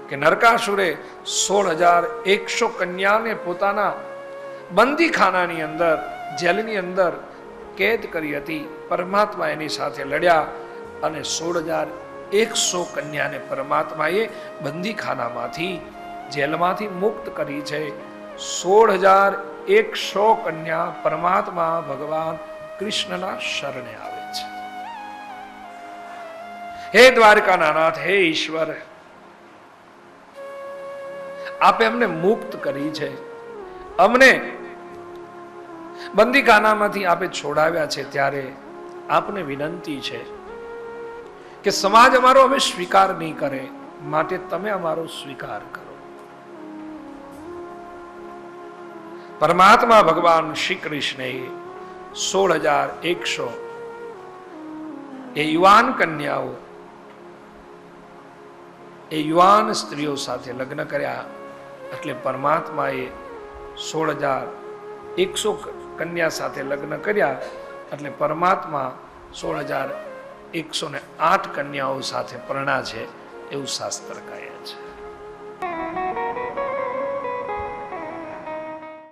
કે નરકાસુરે 16,100 કન્યાને પોતાના બંદીખાનાની અંદર, જેલની અંદર કેદ કરી હતી. પરમાત્મા એની સાથે લડ્યા અને 16,100 કન્યાને પરમાત્માએ બંદીખાનામાંથી, જેલમાંથી મુક્ત કરી છે. 16,100 કન્યા પરમાત્મા ભગવાન કૃષ્ણના શરણે આવે છે. હે દ્વારકાના નાથ, હે ઈશ્વર, આપે અમને મુક્ત કરી છે, અમને બંદીખાનામાંથી આપે છોડાવ્યા છે. ત્યારે આપને વિનંતી છે કે સમાજ અમારો અમે સ્વીકાર નહીં કરે, માટે તમે અમારો સ્વીકાર કરો. પરમાત્મા ભગવાન શ્રી કૃષ્ણએ 16,100 એ યુવાન કન્યાઓ, એ યુવાન સ્ત્રીઓ સાથે લગ્ન કર્યા. એટલે પરમાત્માએ 16,100 કન્યા સાથે લગ્ન કર્યા. એટલે પરમાત્મા 16,108 કન્યાઓ સાથે પરણા છે, એવું શાસ્ત્ર કહે છે.